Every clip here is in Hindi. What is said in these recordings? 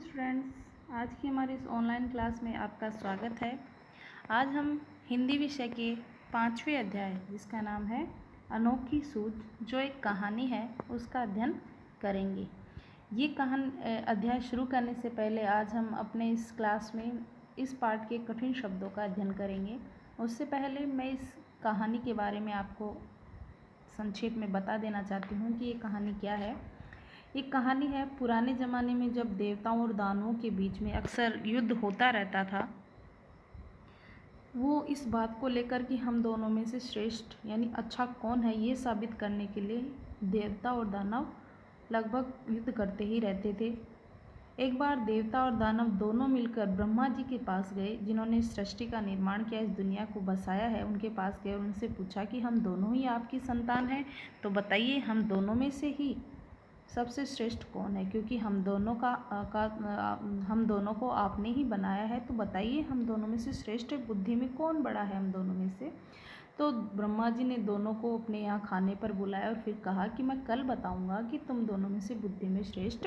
स्टूडेंट्स, आज की हमारी इस ऑनलाइन क्लास में आपका स्वागत है। आज हम हिंदी विषय के 5वें अध्याय जिसका नाम है अनोखी सूझ, जो एक कहानी है, उसका अध्ययन करेंगे। ये अध्याय शुरू करने से पहले आज हम अपने इस क्लास में इस पाठ के कठिन शब्दों का अध्ययन करेंगे। उससे पहले मैं इस कहानी के बारे में आपको संक्षेप में बता देना चाहती हूँ कि ये कहानी क्या है। एक कहानी है, पुराने ज़माने में जब देवताओं और दानवों के बीच में अक्सर युद्ध होता रहता था। वो इस बात को लेकर कि हम दोनों में से श्रेष्ठ यानी अच्छा कौन है, ये साबित करने के लिए देवता और दानव लगभग युद्ध करते ही रहते थे। एक बार देवता और दानव दोनों मिलकर ब्रह्मा जी के पास गए, जिन्होंने इस सृष्टि का निर्माण किया, इस दुनिया को बसाया है। उनके पास गए और उनसे पूछा कि हम दोनों ही आपकी संतान हैं, तो बताइए हम दोनों में से ही सबसे श्रेष्ठ कौन है, क्योंकि हम दोनों को आपने ही बनाया है, तो बताइए हम दोनों में से श्रेष्ठ बुद्धि में कौन बड़ा है हम दोनों में से। तो ब्रह्मा जी ने दोनों को अपने यहाँ खाने पर बुलाया और फिर कहा कि मैं कल बताऊंगा कि तुम दोनों में से बुद्धि में श्रेष्ठ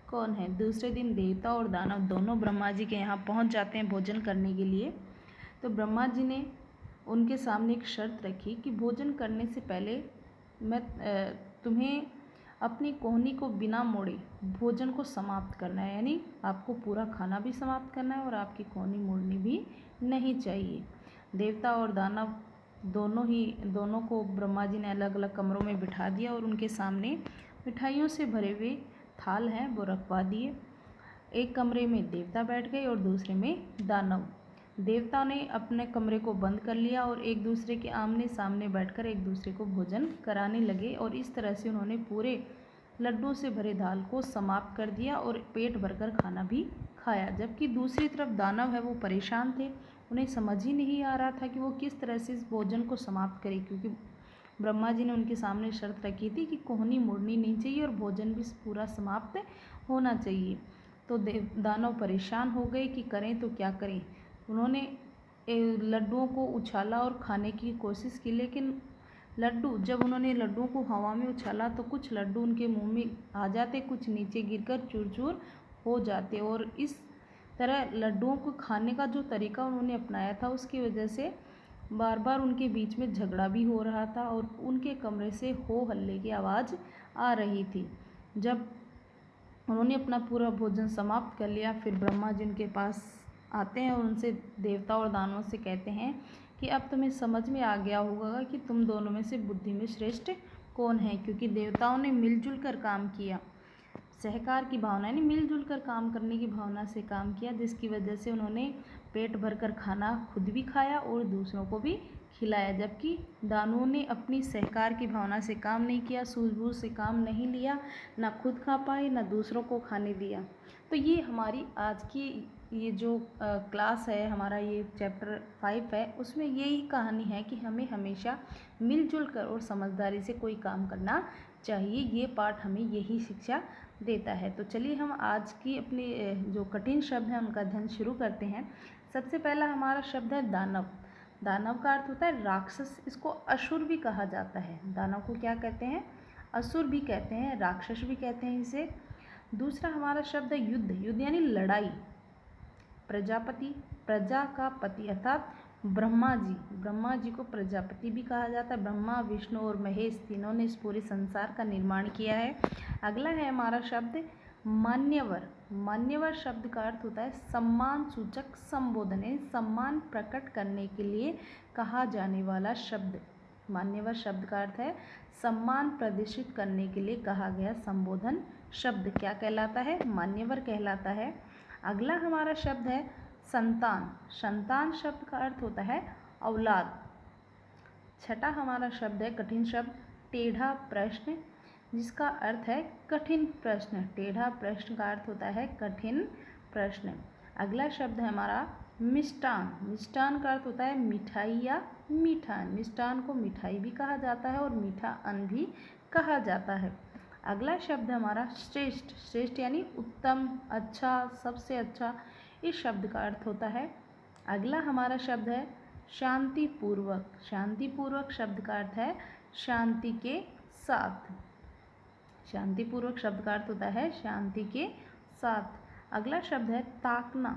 कौन है। दूसरे दिन देवता और दानव दोनों ब्रह्मा जी के यहाँ पहुँच जाते हैं भोजन करने के लिए। तो ब्रह्मा जी ने उनके सामने एक शर्त रखी कि भोजन करने से पहले मैं तुम्हें अपनी कोहनी को बिना मोड़े भोजन को समाप्त करना है, यानी आपको पूरा खाना भी समाप्त करना है और आपकी कोहनी मोड़नी भी नहीं चाहिए। देवता और दानव दोनों को ब्रह्मा जी ने अलग अलग कमरों में बिठा दिया और उनके सामने मिठाइयों से भरे हुए थाल हैं वो रखवा दिए। एक कमरे में देवता बैठ गए और दूसरे में दानव। देवता ने अपने कमरे को बंद कर लिया और एक दूसरे के आमने सामने बैठकर एक दूसरे को भोजन कराने लगे और इस तरह से उन्होंने पूरे लड्डू से भरे दाल को समाप्त कर दिया और पेट भरकर खाना भी खाया। जबकि दूसरी तरफ दानव है वो परेशान थे, उन्हें समझ ही नहीं आ रहा था कि वो किस तरह से इस भोजन को समाप्त करें, क्योंकि ब्रह्मा जी ने उनके सामने शर्त रखी थी कि कोहनी मुड़नी नहीं चाहिए और भोजन भी पूरा समाप्त होना चाहिए। तो दानव परेशान हो गए कि करें तो क्या करें। उन्होंने लड्डुओं को उछाला और खाने की कोशिश की, लेकिन जब उन्होंने लड्डुओं को हवा में उछाला तो कुछ लड्डू उनके मुंह में आ जाते, कुछ नीचे गिरकर चूर-चूर हो जाते और इस तरह लड्डुओं को खाने का जो तरीका उन्होंने अपनाया था उसकी वजह से बार बार उनके बीच में झगड़ा भी हो रहा था और उनके कमरे से हो हल्ले की आवाज़ आ रही थी। जब उन्होंने अपना पूरा भोजन समाप्त कर लिया, फिर ब्रह्मा जी उनके पास आते हैं और उनसे देवता और दानवों से कहते हैं कि अब तुम्हें समझ में आ गया होगा कि तुम दोनों में से बुद्धि में श्रेष्ठ कौन है, क्योंकि देवताओं ने मिलजुल कर काम किया, सहकार की भावना यानी मिलजुल कर काम करने की भावना से काम किया, जिसकी वजह से उन्होंने पेट भरकर खाना खुद भी खाया और दूसरों को भी खिलाया। जबकि दानवों ने अपनी सहकार की भावना से काम नहीं किया, सूझबूझ से काम नहीं लिया, ना खुद खा पाए ना दूसरों को खाने दिया। तो ये हमारी आज की ये जो क्लास है, हमारा ये चैप्टर 5 है, उसमें यही कहानी है कि हमें हमेशा मिलजुल कर और समझदारी से कोई काम करना चाहिए। ये पाठ हमें यही शिक्षा देता है। तो चलिए हम आज की अपनी जो कठिन शब्द हैं उनका अध्ययन शुरू करते हैं। सबसे पहला हमारा शब्द है दानव। दानव का अर्थ होता है राक्षस, इसको असुर भी कहा जाता है। दानव को क्या कहते हैं? असुर भी कहते हैं, राक्षस भी कहते हैं इसे। दूसरा हमारा शब्द है युद्ध। युद्ध यानी लड़ाई। प्रजापति, प्रजा का पति अर्थात ब्रह्मा जी को प्रजापति भी कहा जाता है। ब्रह्मा, विष्णु और महेश तीनों ने इस पूरे संसार का निर्माण किया है। अगला है हमारा शब्द मान्यवर। मान्यवर शब्द का अर्थ होता है सम्मान सूचक संबोधन, यानी सम्मान प्रकट करने के लिए कहा जाने वाला शब्द। मान्यवर शब्द का अर्थ है सम्मान प्रदर्शित करने के लिए कहा गया संबोधन शब्द क्या कहलाता है? मान्यवर कहलाता है। अगला हमारा शब्द है संतान। संतान शब्द का अर्थ होता है औलाद। छठा हमारा शब्द है कठिन शब्द टेढ़ा प्रश्न, जिसका अर्थ है कठिन प्रश्न। टेढ़ा प्रश्न का अर्थ होता है कठिन प्रश्न। अगला शब्द है हमारा मिष्टान। मिष्टान का अर्थ होता है मिठाई या मीठा। मिष्टान को मिठाई भी कहा जाता है और मीठा अन्न भी कहा जाता है। अगला शब्द है हमारा श्रेष्ठ। श्रेष्ठ यानी उत्तम, अच्छा, सबसे अच्छा, इस शब्द का अर्थ होता है। अगला हमारा शब्द है शांतिपूर्वक। शांतिपूर्वक शब्द का अर्थ है शांति के साथ। शांतिपूर्वक शब्द का अर्थ होता है शांति के साथ। अगला शब्द है ताकना।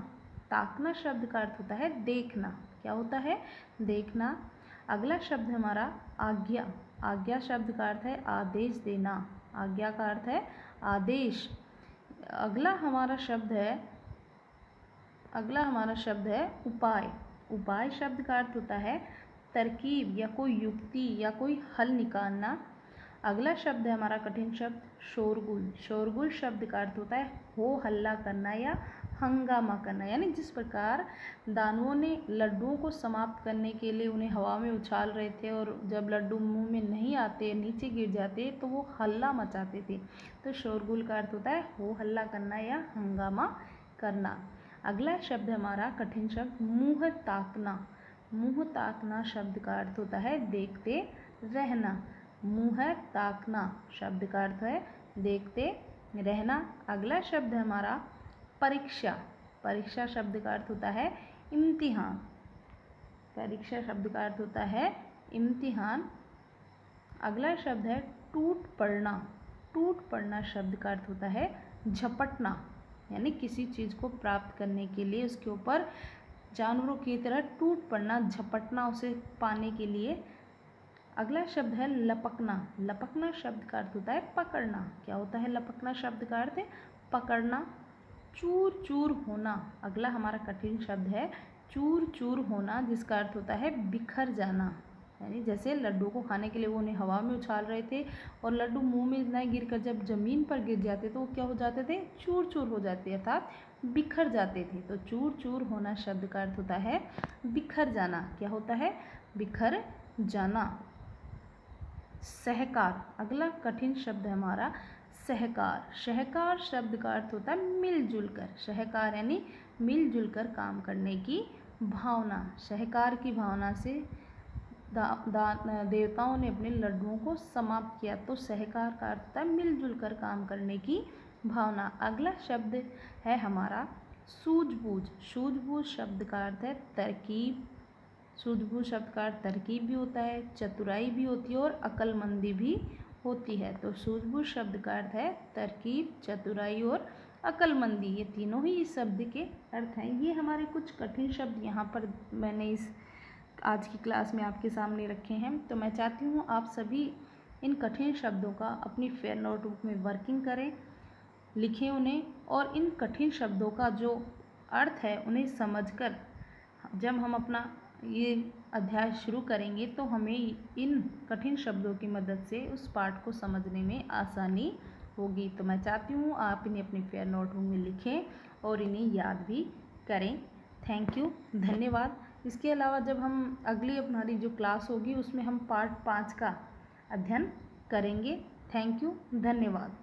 ताकना शब्द का अर्थ होता है देखना। क्या होता है? देखना। अगला शब्द है हमारा आज्ञा। आज्ञा शब्द का अर्थ है आदेश देना। आज्ञा का अर्थ है आदेश। अगला हमारा शब्द है उपाय। उपाय शब्द का अर्थ होता है तरकीब या कोई युक्ति या कोई हल निकालना। अगला शब्द है हमारा कठिन शब्द शोरगुल। शोरगुल शब्द का अर्थ होता है हो हल्ला करना या हंगामा करना। यानी जिस प्रकार दानवों ने लड्डुओं को समाप्त करने के लिए उन्हें हवा में उछाल रहे थे और जब लड्डू मुंह में नहीं आते, नीचे गिर जाते, तो वो हल्ला मचाते थे। तो शोरगुल का अर्थ होता है हो हल्ला करना या हंगामा करना। अगला शब्द है हमारा कठिन शब्द मुँह ताकना। मुँह ताकना शब्द का अर्थ होता है देखते रहना। मुँह ताकना शब्द का अर्थ है देखते रहना। अगला शब्द है हमारा परीक्षा। परीक्षा शब्द का अर्थ होता है इम्तिहान। परीक्षा शब्द का अर्थ होता है इम्तिहान। अगला शब्द है टूट पड़ना। टूट पड़ना शब्द का अर्थ होता है झपटना। यानी किसी चीज़ को प्राप्त करने के लिए उसके ऊपर जानवरों की तरह टूट पड़ना, झपटना उसे पाने के लिए। अगला शब्द है लपकना। लपकना शब्द का अर्थ होता है पकड़ना। क्या होता है लपकना शब्द का अर्थ? पकड़ना। चूर चूर होना अगला हमारा कठिन शब्द है चूर चूर होना, जिसका अर्थ होता है बिखर जाना। यानी जैसे लड्डू को खाने के लिए वो उन्हें हवा में उछाल रहे थे और लड्डू मुंह में न गिरकर जब ज़मीन पर गिर जाते तो वो क्या हो जाते थे? चूर चूर हो जाते, अर्थात बिखर जाते थे। तो चूर चूर होना शब्द का अर्थ होता है बिखर जाना। क्या होता है? बिखर जाना। सहकार अगला कठिन शब्द है हमारा सहकार। सहकार शब्द का अर्थ होता है मिलजुल कर। सहकार यानी मिलजुल कर काम करने की भावना। सहकार की भावना से देवताओं ने अपने लड्डुओं को समाप्त किया। तो सहकार का अर्थ होता है मिलजुल कर काम करने की भावना। अगला शब्द है हमारा सूझबूझ। सूझबूझ शब्द का अर्थ है तरकीब। सूझबूझ शब्द का अर्थ तरकीब भी होता है, चतुराई भी होती है और अक्लमंदी भी होती है। तो सूझबूझ शब्द का अर्थ है तरकीब, चतुराई और अक्लमंदी। ये तीनों ही इस शब्द के अर्थ हैं। ये हमारे कुछ कठिन शब्द यहाँ पर मैंने इस आज की क्लास में आपके सामने रखे हैं। तो मैं चाहती हूँ आप सभी इन कठिन शब्दों का अपनी फेयर नोटबुक में वर्किंग करें, लिखें उन्हें, और इन कठिन शब्दों का जो अर्थ है उन्हें समझकर जब हम अपना ये अध्याय शुरू करेंगे तो हमें इन कठिन शब्दों की मदद से उस पाठ को समझने में आसानी होगी। तो मैं चाहती हूँ आप इन्हें अपनी फेयर नोटबुक में लिखें और इन्हें याद भी करें। थैंक यू, धन्यवाद। इसके अलावा जब हम अगली हमारी जो क्लास होगी उसमें हम पार्ट 5 का अध्ययन करेंगे। थैंक यू, धन्यवाद।